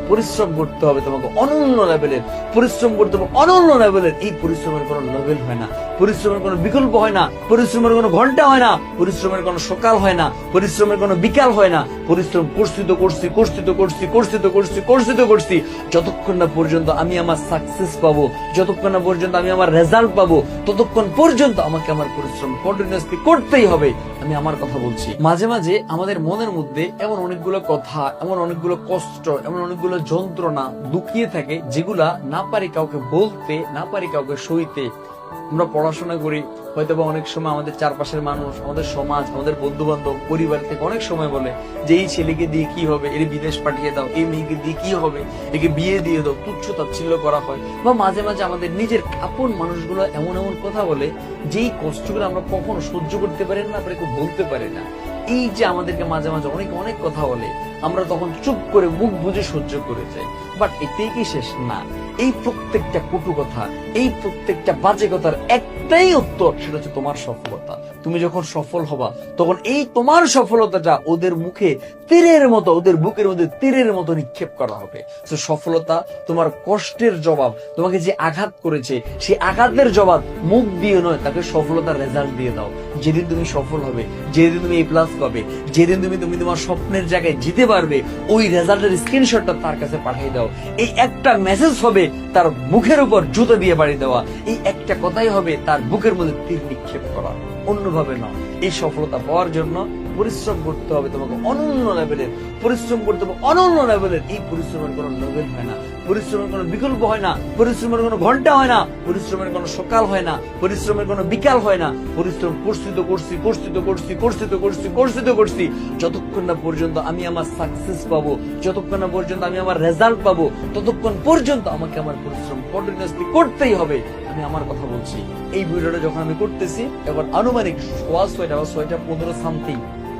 পরিশ্রম করতে হবে, তোমাকে অনন্য লেভেলের পরিশ্রম করতে হবে, অনন্য লেভেলের। এই পরিশ্রমের কোনো লেভেল হয় না, পরিশ্রমের কোনো বিকল্প হয় না, পরিশ্রমের কোনো ঘন্টা হয় না, পরিশ্রমের কোনো সকাল হয় না, পরিশ্রমের কোনো বিকাল হয় না। পরিশ্রম করছি তো করছি, করছি তো করছি, করছি তো করছি, করছি তো করছি, যতক্ষণ না পর্যন্ত আমি আমার সাকসেস পাবো, যতক্ষণ না পর্যন্ত আমি আমার রেজাল্ট পাবো, ততক্ষণ পর্যন্ত আমাকে আমার পরিশ্রম কন্টিনিউয়াসলি করতেই হবে। আমি আমার কথা বলছি। মাঝে মাঝে আমাদের মনের মধ্যে এমন অনেকগুলো কথা, এমন অনেকগুলো কষ্ট, এমন অনেকগুলো যন্ত্রণা লুকিয়ে থাকে, যেগুলা না পারি কাউকে বলতে, না পারি কাউকে সইতে। আমরা পড়াশোনা করি, হয়তো বা অনেক সময় আমাদের চারপাশের মানুষ, আমাদের সমাজ, আমাদের বন্ধু বান্ধব, পরিবার থেকে অনেক সময় বলে যে এই ছেলেকে দিয়ে কি হবে, এর বিদেশ পাঠিয়ে দাও, এই মেয়েকে দিয়ে কি হবে, একে বিয়ে দিয়ে দাও, তুচ্ছ তাচ্ছিল্য করা হয়। বা মাঝে মাঝে আমাদের নিজের আপন মানুষগুলো এমন এমন কথা বলে, যেই কষ্টগুলো আমরা কখনো সহ্য করতে পারি না, আমরা কেউ বলতে পারি না। এই যে আমাদেরকে মাঝে মাঝে অনেক অনেক কথা বলে, আমরা তখন চুপ করে মুখ বুঝে সহ্য করে যাই। বাট এতেই কি শেষ না? এই প্রত্যেকটা কটু কথা, এই প্রত্যেকটা বাজে কথার একটাই উত্তর, সেটা হচ্ছে তোমার সফলতা। তুমি যখন সফল হবা, তখন এই তোমার সফলতাটা ওদের মুখে তীরের মতো, ওদের বুকের মধ্যে তীরের মতো নিক্ষেপ করা হবে। তো সফলতা তোমার কষ্টের জবাব। তোমাকে যে আঘাত করেছে, সেই আঘাতের জবাব মুখ দিয়ে নয়, তাকে সফলতার রেজাল্ট দিয়ে দাও। যেদিন তুমি সফল হবে, যেদিন তুমি এ প্লাস পাবে, যেদিন তুমি তোমার স্বপ্নের জায়গায় যেতে পারবে, ওই রেজাল্টের স্ক্রিনশটটা তার কাছে পাঠিয়ে দাও। এই একটা মেসেজ হবে তার মুখের উপর জুতো দিয়ে বাড়ি দেওয়া, এই একটা কথাই হবে তার বুকের মধ্যে তীর নিক্ষেপ করা, অন্যভাবে নয়। এই সফলতা পাওয়ার জন্য পরিশ্রম করতে হবে, তোমাকে অনন্য লেভেলের পরিশ্রম করতে হবে, অনন্য লেভেলের। এই পরিশ্রমের কোনো লেভেল হয় না, পরিশ্রমের কোনো বিকল্প হয় না, পরিশ্রমের কোনো ঘন্টা হয় না, পরিশ্রমের কোনো সকাল হয় না, পরিশ্রমের কোনো বিকাল হয় না। পরিশ্রম করছি তো করছি, করছি তো করছি, করছি তো করছি, করছি তো করছি, যতক্ষণ না পর্যন্ত আমি আমার সাকসেস পাবো, যতক্ষণ না পর্যন্ত আমি আমার রেজাল্ট পাবো, ততক্ষণ পর্যন্ত আমাকে আমার পরিশ্রম কন্টিনিউয়াসলি করতেই হবে। আমি আমার কথা বলছি। এই ভিডিওটা যখন আমি করতেছি, এখন আনুমানিক 6:30 বা 6:15 সামথিং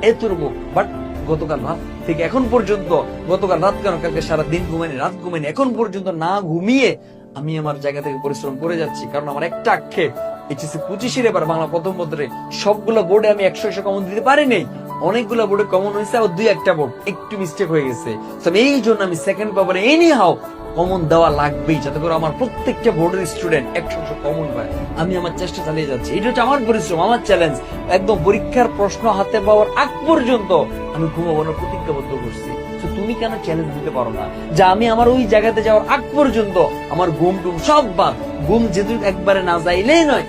এতটুকু। বাট গতকাল রাত থেকে এখন পর্যন্ত, গতকাল রাত কেন, কালকে সারা দিন ঘুমাইনি, রাত ঘুমাইনি, এখন পর্যন্ত না ঘুমিয়ে আমি আমার জায়গা থেকে পরিশ্রম করে যাচ্ছি। কারণ আমার একটা আক্ষেপ, এইচএসসি 25-এর এবার বাংলা প্রথম পত্রে সবগুলো বোর্ডে আমি 100 কমন দিতে পারিনি। অনেকগুলো বোর্ডে কমন হয়েছে, আর 2-1টা বোর্ড একটু মিস্টেক হয়ে গেছে। এই জন্য আমি সেকেন্ড পেপারে এনি হাও কমন দেওয়া লাগবেই, যাতে করে আমার প্রত্যেকটা বোর্ডের স্টুডেন্ট 100 কমন পায়। আমি আমার চেষ্টা চালিয়ে যাচ্ছি। এটা হচ্ছে আমার পরিশ্রম, আমার চ্যালেঞ্জ। একদম পরীক্ষার প্রশ্ন হাতে পাওয়ার আগ পর্যন্ত আমি ঘুমাবো না প্রতিজ্ঞাবদ্ধ করছি। তুমি কেন চ্যালেঞ্জ দিতে পারো না যে আমি আমার ওই জায়গাতে যাওয়ার আগ পর্যন্ত আমার ঘুম টুম সব বাদ, ঘুম যেহেতু একবারে না যাইলেই নয়।